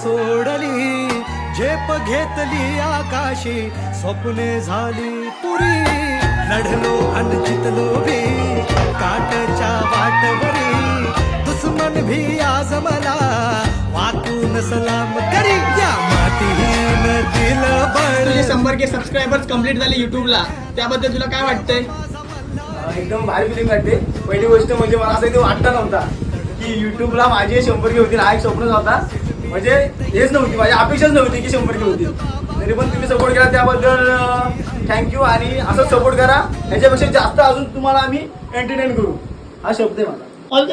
सोडली, झेप घेतली आकाशी, स्वप्ने झाली पुरी. लढलो अन जितलो भी काटच्या वाटवरी, दुश्मन भी आज मला वाकून सलाम करी. या मातीहीन दिल बळ. तुझे 100K सबस्क्रायबर्स कंप्लीट झाले युट्यूबला, त्याबद्दल तुला काय वाटतंय? एकदम भारी फिलिंग वाटते. पहिली गोष्ट म्हणजे मला असं एकदम वाटत नव्हता की युट्यूबला माझे 100K होतील, हा एक स्वप्नच होता. म्हणजे हेच नव्हती, माझी अपेक्षाच नव्हती की 100K होतील. तरी पण तुम्ही सपोर्ट केला त्याबद्दल थँक्यू. आणि असंच सपोर्ट करा, याच्यापेक्षा जास्त अजून तुम्हाला आम्ही एंटरटेन करू, हा शब्द आहे माझा. All the